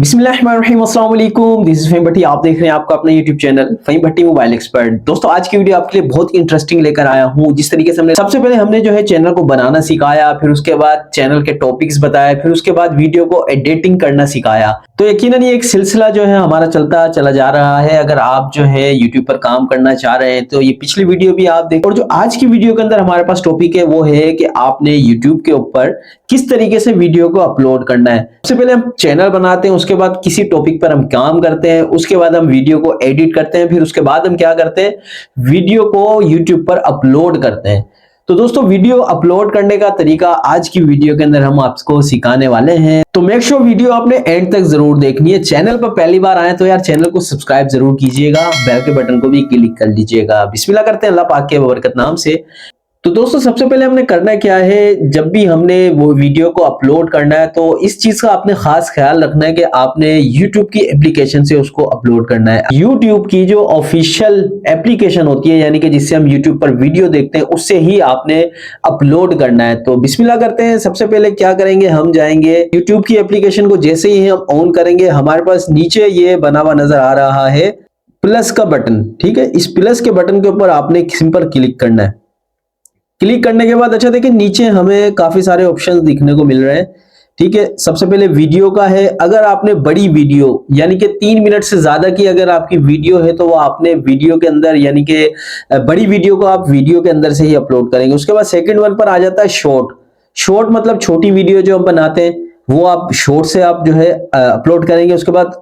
बिस्मिल्लाहिर्रहमानिर्रहीम, अस्सलाम वालेकुम। दिस इज फहीम भट्टी। आप देख रहे हैं आपका अपना यूट्यूब चैनल फहीम भट्टी मोबाइल एक्सपर्ट। दोस्तों, आज की वीडियो आपके लिए बहुत इंटरेस्टिंग लेकर आया हूं। जिस तरीके से हमने सबसे पहले हमने जो है चैनल को बनाना सिखाया, फिर उसके बाद चैनल के टॉपिक्स बताए, फिर उसके बाद वीडियो को एडिटिंग करना सिखाया। तो यकीनन ये एक सिलसिला जो है हमारा चलता चला जा रहा है। अगर आप जो है यूट्यूब पर काम करना चाह रहे हैं तो ये पिछली वीडियो भी आप देखें। और जो आज की वीडियो के अंदर हमारे पास टॉपिक है वो है कि आपने यूट्यूब के ऊपर किस तरीके से वीडियो को अपलोड करना है। सबसे पहले हम चैनल बनाते हैं, उसके बाद किसी टॉपिक पर हम काम करते हैं, उसके बाद हम वीडियो को एडिट करते हैं, फिर उसके बाद हम क्या करते हैं, वीडियो को यूट्यूब पर अपलोड करते हैं। तो दोस्तों, वीडियो अपलोड करने का तरीका आज की वीडियो के अंदर हम आपको सिखाने वाले हैं। तो मेक श्योर वीडियो आपने एंड तक जरूर देखनी है। चैनल पर पहली बार आए तो यार चैनल को सब्सक्राइब जरूर कीजिएगा, बेल के बटन को भी क्लिक कर लीजिएगा। बिस्मिल्लाह करते हैं अल्लाह पाक के बरकत नाम से। तो दोस्तों, सबसे पहले हमने करना क्या है, जब भी हमने वो वीडियो को अपलोड करना है तो इस चीज का आपने खास ख्याल रखना है कि आपने YouTube की एप्लीकेशन से उसको अपलोड करना है। YouTube की जो ऑफिशियल एप्लीकेशन होती है, यानी कि जिससे हम YouTube पर वीडियो देखते हैं, उससे ही आपने अपलोड करना है। तो बिस्मिल्लाह करते हैं। सबसे पहले क्या करेंगे, हम जाएंगे YouTube की एप्लीकेशन को जैसे ही हम ऑन करेंगे, हमारे पास नीचे ये बना हुआ नजर आ रहा है प्लस का बटन। ठीक है, इस प्लस के बटन के ऊपर आपने सिंपल क्लिक करना है। क्लिक करने के बाद अच्छा देखिए, नीचे हमें काफी सारे ऑप्शंस दिखने को मिल रहे हैं। ठीक है, सबसे पहले वीडियो का है। अगर आपने बड़ी वीडियो यानी कि 3 मिनट से ज्यादा की अगर आपकी वीडियो है तो वो आपने वीडियो के अंदर यानी कि बड़ी वीडियो को आप वीडियो के अंदर से ही अपलोड करेंगे। उसके बाद सेकंड वन पर आ जाता है शॉर्ट। शॉर्ट मतलब छोटी वीडियो जो हम बनाते हैं वो आप शॉर्ट से आप जो है अपलोड करेंगे। उसके बाद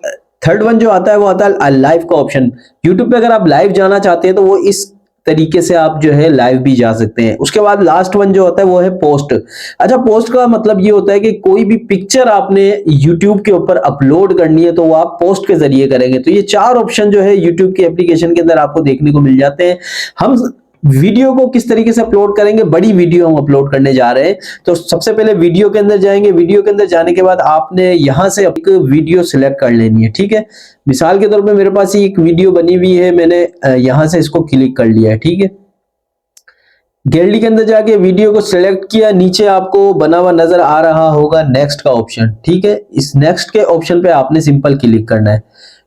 थर्ड वन जो आता है वो आता है लाइव का ऑप्शन। यूट्यूब पे अगर आप लाइव जाना चाहते हैं तो वो इस तरीके से आप जो है लाइव भी जा सकते हैं। उसके बाद लास्ट वन जो होता है वो है पोस्ट। अच्छा, पोस्ट का मतलब ये होता है कि कोई भी पिक्चर आपने YouTube के ऊपर अपलोड करनी है तो वो आप पोस्ट के जरिए करेंगे। तो ये 4 ऑप्शन जो है YouTube की एप्लीकेशन के अंदर आपको देखने को मिल जाते हैं। हम वीडियो को किस तरीके से अपलोड करेंगे, बड़ी वीडियो हम अपलोड करने जा रहे हैं। तो सबसे पहले वीडियो के अंदर जाएंगे। वीडियो के अंदर जाने के बाद आपने यहां से एक वीडियो सिलेक्ट कर लेनी है। ठीक है, मिसाल के तौर पे मेरे पास एक वीडियो बनी हुई है, मैंने यहां से इसको क्लिक कर लिया है। ठीक है, गैलरी के अंदर जाके वीडियो को सिलेक्ट किया, नीचे आपको बना हुआ नजर आ रहा होगा नेक्स्ट का ऑप्शन। ठीक है, इस नेक्स्ट के ऑप्शन पे आपने सिंपल क्लिक करना है।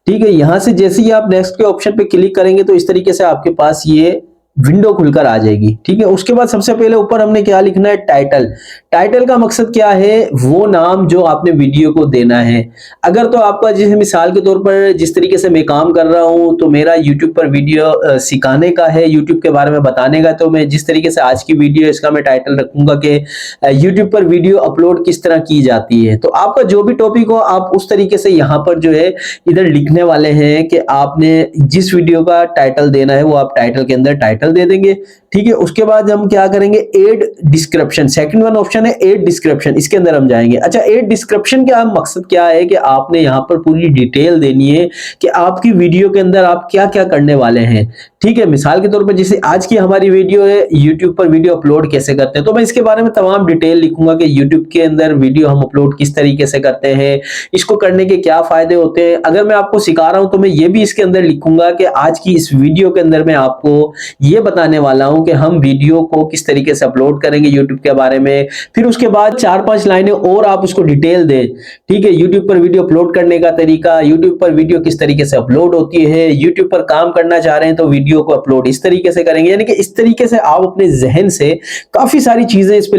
ठीक है, यहां से जैसे ही आप नेक्स्ट के ऑप्शन पे क्लिक करेंगे तो इस तरीके से आपके पास ये विंडो खुलकर आ जाएगी। ठीक है, उसके बाद सबसे पहले ऊपर हमने क्या लिखना है, टाइटल। टाइटल का मकसद क्या है, वो नाम जो आपने वीडियो को देना है। अगर तो आपका जैसे मिसाल के तौर पर जिस तरीके से मैं काम कर रहा हूं तो मेरा YouTube पर वीडियो सिखाने का है, YouTube के बारे में बताने का, तो मैं जिस तरीके से आज की वीडियो इसका मैं टाइटल रखूंगा कि YouTube पर वीडियो अपलोड किस तरह की जाती है। तो आपका जो भी टॉपिक हो आप उस तरीके से यहाँ पर जो है इधर लिखने वाले हैं कि आपने जिस वीडियो का टाइटल देना है वो आप टाइटल के अंदर टाइटल दे देंगे। ठीक है, उसके बाद हम क्या करेंगे, add description. Second one option है एड डिस्क्रिप्शन, इसके अंदर हम जाएंगे। अच्छा, एड डिस्क्रिप्शन का मकसद क्या है कि आपने यहाँ पर पूरी डिटेल देनी है कि आपकी वीडियो के अंदर आप क्या क्या करने वाले हैं। ठीक है, मिसाल के तौर पर जैसे आज की हमारी वीडियो है YouTube पर वीडियो अपलोड कैसे करते हैं, तो मैं इसके बारे में तमाम डिटेल लिखूंगा कि YouTube के अंदर वीडियो हम अपलोड किस तरीके से करते हैं, इसको करने के क्या फायदे होते हैं। अगर मैं आपको सिखा रहा हूं तो मैं ये भी इसके अंदर लिखूंगा कि आज की इस वीडियो के अंदर मैं आपको ये बताने वाला हूं कि हम वीडियो को किस तरीके से अपलोड करेंगे YouTube के बारे में। फिर उसके बाद 4-5 लाइनें और आप उसको डिटेल दें। ठीक है, YouTube पर वीडियो अपलोड करने का तरीका, YouTube पर वीडियो किस तरीके से अपलोड होती है, YouTube पर काम करना चाह रहे हैं तो वीडियो को अपलोड इस तरीके से करेंगे। यानी कि इस तरीके से आप अपने जहन से काफी सारी चीजें इस पे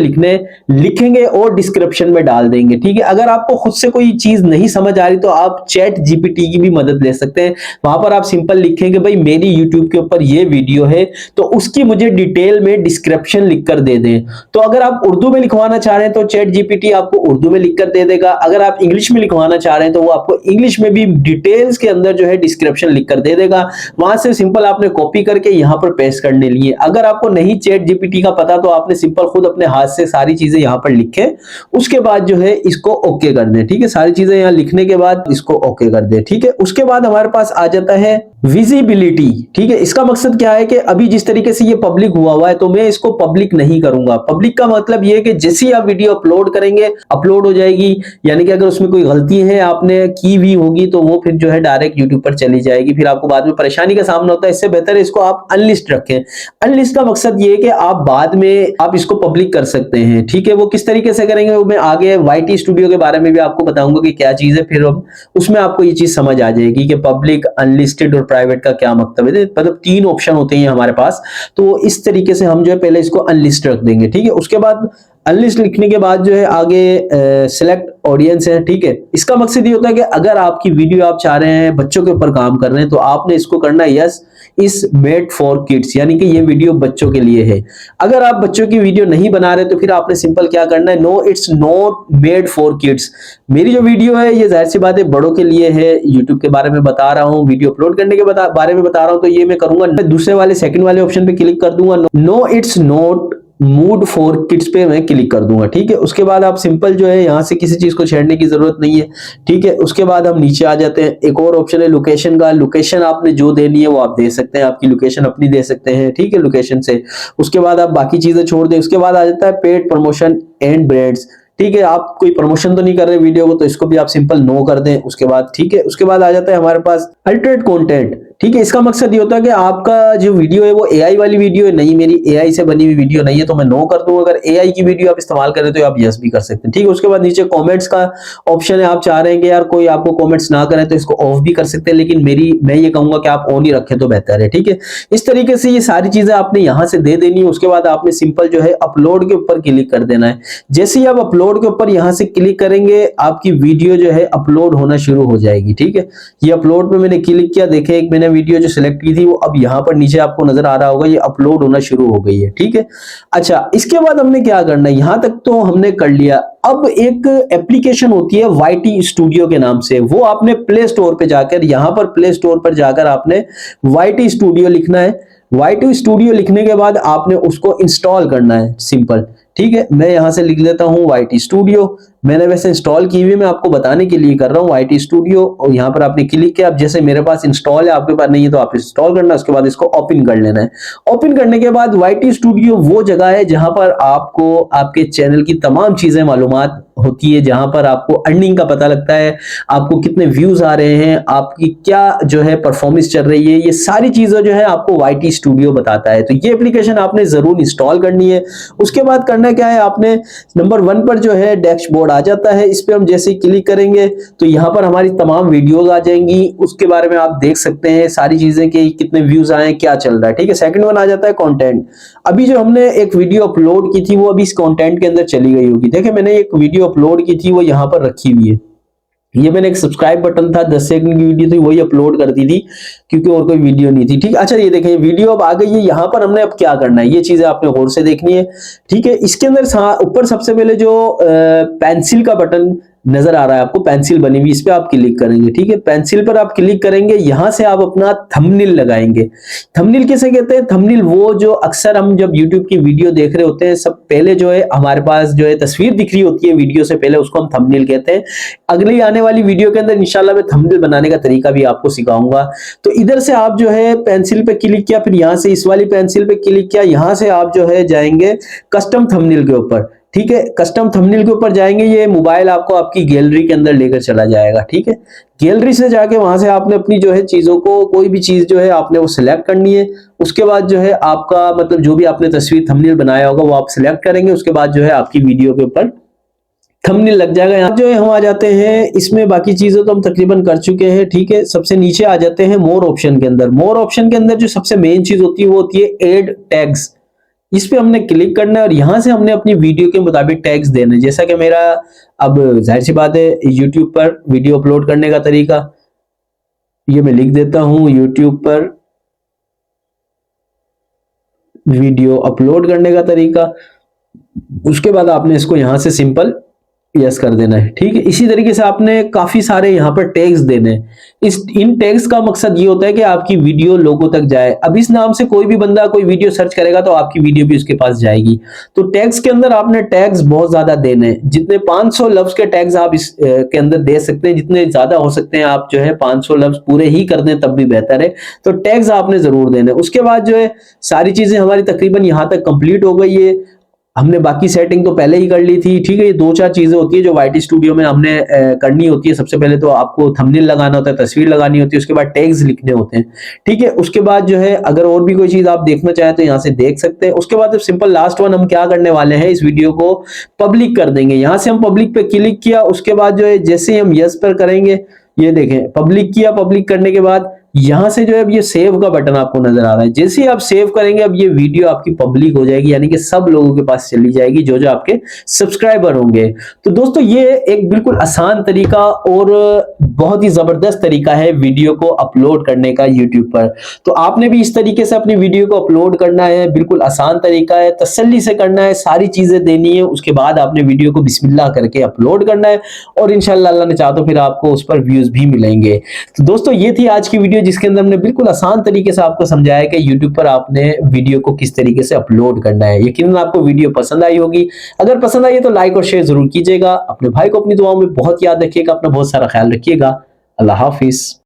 लिखेंगे और डिस्क्रिप्शन में डाल देंगे। ठीक है, अगर आपको खुद से कोई चीज नहीं समझ आ रही तो आप चैट GPT की भी मदद ले सकते हैं। वहां पर आप सिंपल लिखेंगे भाई मेरी YouTube के ऊपर ये वीडियो है तो उसकी मुझे डिटेल में डिस्क्रिप्शन लिखकर दे दें। तो अगर आप उर्दू में लिखवाना चाह रहे हैं तो चैट GPT आपको उर्दू में लिखकर दे देगा। अगर आप इंग्लिश में लिखवाना चाह रहे हैं तो वो आपको इंग्लिश में भी डिटेल्स के अंदर जो है डिस्क्रिप्शन लिखकर दे देगा। वहां से सिंपल आपने कॉपी करके यहाँ पर पेस्ट करने लिए। अगर आपको नहीं चैट GPT का पता तो आपने सिंपल खुद अपने हाथ से सारी चीजें यहाँ पर लिखे, उसके बाद जो है इसको ओके कर दें। ठीक है, सारी चीजें यहाँ लिखने के बाद इसको ओके कर दें। ठीक है, उसके बाद हमारे पास आ जाता है विजिबिलिटी। ठीक है, इसका मकसद क्या है कि अभी जिस तरीके से ये पब्लिक हुआ है तो मैं इसको पब्लिक नहीं करूंगा। पब्लिक का मतलब ये है कि जैसे ही आप वीडियो अपलोड करेंगे अपलोड हो जाएगी, यानी कि अगर उसमें कोई गलती है आपने की भी होगी तो वो फिर जो है डायरेक्ट यूट्यूब पर चली जाएगी, फिर आपको बाद में परेशानी का सामना होता है। इससे बेहतर है इसको आप अनलिस्ट रखें। अनलिस्ट का मकसद ये है कि आप बाद में आप इसको पब्लिक कर सकते हैं। ठीक है, वो किस तरीके से करेंगे वो मैं आगे YT स्टूडियो के बारे में भी आपको बताऊंगा कि क्या चीज है, फिर उसमें आपको ये चीज समझ आ जाएगी कि पब्लिक, अनलिस्टेड और प्राइवेट का क्या मतलब है। मतलब 3 ऑप्शन होते हैं हमारे पास, तो इस तरीके से हम जो है पहले इसको अनलिस्ट रख देंगे। ठीक है, उसके बाद अनलिस्ट लिखने के बाद जो है आगे सिलेक्ट ऑडियंस है। ठीक है, इसका मकसद ये होता है कि अगर आपकी वीडियो आप चाह रहे हैं बच्चों के ऊपर काम कर रहे हैं तो आपने इसको करना है यस इस मेड फॉर किड्स, यानी कि ये वीडियो बच्चों के लिए है। अगर आप बच्चों की वीडियो नहीं बना रहे तो फिर आपने सिंपल क्या करना है, no it's not made for kids. मेरी जो वीडियो है ये जाहिर सी बात है बड़ों के लिए है, यूट्यूब के बारे में बता रहा हूँ, वीडियो अपलोड करने के बारे में बता रहा हूँ, तो ये मैं करूंगा दूसरे वाले सेकंड वाले ऑप्शन पे क्लिक कर दूंगा, no it's not mood for kids पे मैं क्लिक कर दूंगा। ठीक है, उसके बाद आप सिंपल जो है यहां से किसी चीज को छेड़ने की जरूरत नहीं है। ठीक है, उसके बाद हम नीचे आ जाते हैं। एक और ऑप्शन है लोकेशन का। लोकेशन आपने जो देनी है वो आप दे सकते हैं, आपकी लोकेशन अपनी दे सकते हैं। ठीक है, लोकेशन से उसके बाद आप बाकी चीजें छोड़ दें। उसके बाद आ जाता है पेड प्रमोशन एंड ब्रांड्स। ठीक है, आप कोई प्रमोशन तो नहीं कर रहे वीडियो को, तो इसको भी आप सिंपल नो कर दें। उसके बाद ठीक है, उसके बाद आ जाता है हमारे पास अल्टरनेट कंटेंट। ठीक है, इसका मकसद ये होता है कि आपका जो वीडियो है वो AI वाली वीडियो है, नहीं मेरी AI से बनी हुई वीडियो नहीं है तो मैं नो कर दूं। अगर AI की वीडियो आप इस्तेमाल करें तो आप यस भी कर सकते हैं। ठीक है, उसके बाद नीचे कमेंट्स का ऑप्शन है। आप चाह रहे हैं कि यार कोई आपको कमेंट्स ना करे तो इसको ऑफ भी कर सकते हैं, लेकिन मैं ये कहूंगा कि आप ऑन ही रखें तो बेहतर है। ठीक है, इस तरीके से ये सारी चीजें आपने यहां से दे देनी है। उसके बाद आपने सिंपल जो है अपलोड के ऊपर क्लिक कर देना है। जैसे ही आप अपलोड के ऊपर यहां से क्लिक करेंगे आपकी वीडियो जो है अपलोड होना शुरू हो जाएगी। ठीक है, ये अपलोड पे मैंने क्लिक किया, देखें एक मैंने वीडियो जो सिलेक्ट की थी वो अब यहां पर नीचे आपको नजर आ रहा होगा, ये अपलोड होना शुरू हो गई है। ठीक है, अच्छा इसके बाद हमने क्या करना है, यहां तक तो हमने कर लिया। अब एक एप्लीकेशन होती है YT स्टूडियो के नाम से, वो आपने प्ले स्टोर पे जाकर, यहां पर प्ले स्टोर पर जाकर आपने YT स्टूडियो लिखना है। YT स्टूडियो लिखने के बाद आपने उसको इंस्टॉल करना है सिंपल। ठीक है, मैं यहां से लिख लेता हूं YT स्टूडियो। मैंने वैसे इंस्टॉल की हुई, मैं आपको बताने के लिए कर रहा हूं YT स्टूडियो। और यहां पर आपने क्लिक किया। अब जैसे मेरे पास इंस्टॉल है, आपके पास नहीं है तो आप इंस्टॉल करना, उसके बाद इसको ओपन कर लेना है। ओपन करने के बाद YT स्टूडियो वो जगह है जहां पर आपको आपके चैनल की तमाम चीजें मालूमात होती है, जहां पर आपको अर्निंग का पता लगता है, आपको कितने व्यूज आ रहे हैं, आपकी क्या जो है परफॉर्मेंस चल रही है, ये सारी चीजें जो है आपको YT स्टूडियो बताता है। तो ये एप्लीकेशन आपने जरूर इंस्टॉल करनी है। उसके बाद करना क्या है, आपने नंबर 1 पर जो है डैशबोर्ड आ जाता है, इस पे हम जैसे ही क्लिक करेंगे तो यहाँ पर हमारी तमाम वीडियोस आ जाएंगी, उसके बारे में आप देख सकते हैं सारी चीजें कि कितने व्यूज आए, क्या चल रहा है। ठीक है, सेकंड वन आ जाता है कंटेंट। अभी जो हमने एक वीडियो अपलोड की थी वो अभी इस कंटेंट के अंदर चली गई होगी। देखिए मैंने एक वीडियो अपलोड की थी वो यहाँ पर रखी हुई है, ये मैंने एक सब्सक्राइब बटन था 10 सेकंड की वीडियो थी वही अपलोड कर दी थी क्योंकि और कोई वीडियो नहीं थी। ठीक, अच्छा ये देखें वीडियो अब आ गई है। यहाँ पर हमने अब क्या करना है, ये चीजें आपने गौर से देखनी है। ठीक है, इसके अंदर ऊपर सबसे पहले जो पेंसिल का बटन नजर आ रहा है आपको, पेंसिल बनी हुई, इस पे आप क्लिक करेंगे। ठीक है, पेंसिल पर आप क्लिक करेंगे, यहां से आप अपना थंबनेल लगाएंगे। थंबनेल किसे कहते हैं, थंबनेल वो जो अक्सर हम जब YouTube की वीडियो देख रहे होते हैं, सब पहले जो है हमारे पास जो है तस्वीर दिख रही होती है वीडियो से पहले, उसको हम थंबनेल कहते हैं। अगली आने वाली वीडियो के अंदर इंशाल्लाह मैं थंबनेल बनाने का तरीका भी आपको सिखाऊंगा। तो इधर से आप जो है पेंसिल पे क्लिक किया, फिर यहां से इस वाली पेंसिल पे क्लिक किया, यहां से आप जो है जाएंगे कस्टम थंबनेल के ऊपर। ठीक है, कस्टम थंबनेल के ऊपर जाएंगे, ये मोबाइल आपको आपकी गैलरी के अंदर लेकर चला जाएगा। ठीक है, गैलरी से जाके वहां से आपने अपनी जो है चीजों को, कोई भी चीज जो है आपने वो सिलेक्ट करनी है। उसके बाद जो है आपका मतलब जो भी आपने तस्वीर थंबनेल बनाया होगा वो आप सिलेक्ट करेंगे, उसके बाद जो है आपकी वीडियो के ऊपर थंबनेल लग जाएगा। यहाँ जो है हम आ जाते हैं इसमें, बाकी चीजें तो हम तकरीबन कर चुके हैं। ठीक है, सबसे नीचे आ जाते हैं मोर ऑप्शन के अंदर। मोर ऑप्शन के अंदर जो सबसे मेन चीज होती है वो होती है एड टैग्स। इस पे हमने क्लिक करना है और यहां से हमने अपनी वीडियो के मुताबिक टैग्स देने, जैसा कि मेरा अब जाहिर सी बात है यूट्यूब पर वीडियो अपलोड करने का तरीका, ये मैं लिख देता हूं यूट्यूब पर वीडियो अपलोड करने का तरीका। उसके बाद आपने इसको यहां से सिंपल यस कर देना है। ठीक है, इसी तरीके से आपने काफी सारे यहाँ पर टैग्स देने हैं। इन टैग्स का मकसद ये होता है कि आपकी वीडियो लोगों तक जाए। अब इस नाम से कोई भी बंदा कोई वीडियो सर्च करेगा तो आपकी वीडियो भी उसके पास जाएगी। तो टैग्स के अंदर आपने टैग्स बहुत ज्यादा देने हैं। जितने 500 लफ्ज के टैग्स आप इस के अंदर दे सकते हैं, जितने ज्यादा हो सकते हैं आप जो है 500 लफ्ज पूरे ही कर दें तब भी बेहतर है। तो टैग्स आपने जरूर देने। उसके बाद जो है सारी चीजें हमारी तकरीबन यहाँ तक कंप्लीट हो गई है। हमने बाकी सेटिंग तो पहले ही कर ली थी। ठीक है, ये दो चार चीजें होती है जो YT स्टूडियो में हमने करनी होती है। सबसे पहले तो आपको थंबनेल लगाना होता है, तस्वीर लगानी होती है, उसके बाद टैग्स लिखने होते हैं। ठीक है, उसके बाद जो है अगर और भी कोई चीज आप देखना चाहें तो यहाँ से देख सकते हैं। उसके बाद सिंपल लास्ट वन हम क्या करने वाले हैं, इस वीडियो को पब्लिक कर देंगे। यहाँ से हम पब्लिक पे क्लिक किया, उसके बाद जो है जैसे ही हम यस पर करेंगे, ये देखें पब्लिक किया। पब्लिक करने के बाद यहां से जो है अब ये सेव का बटन आपको नजर आ रहा है। जैसे ही आप सेव करेंगे अब ये वीडियो आपकी पब्लिक हो जाएगी, यानी कि सब लोगों के पास चली जाएगी जो जो आपके सब्सक्राइबर होंगे। तो दोस्तों ये एक बिल्कुल आसान तरीका और बहुत ही जबरदस्त तरीका है वीडियो को अपलोड करने का यूट्यूब पर। तो आपने भी इस तरीके से अपनी वीडियो को अपलोड करना है। बिल्कुल आसान तरीका है, तसल्ली से करना है, सारी चीजें देनी है, उसके बाद आपने वीडियो को बिस्मिल्लाह करके अपलोड करना है और इंशाल्लाह अल्लाह ने चाहा तो फिर आपको उस पर व्यूज भी मिलेंगे। तो दोस्तों ये थी आज की वीडियो जिसके अंदर हमने बिल्कुल आसान तरीके से आपको समझाया कि YouTube पर आपने वीडियो को किस तरीके से अपलोड करना है। यकीनन आपको वीडियो पसंद आई होगी। अगर पसंद आई है तो लाइक और शेयर जरूर कीजिएगा। अपने भाई को अपनी दुआओं में बहुत याद रखिएगा। अपना बहुत सारा ख्याल रखिएगा। अल्लाह हाफिज।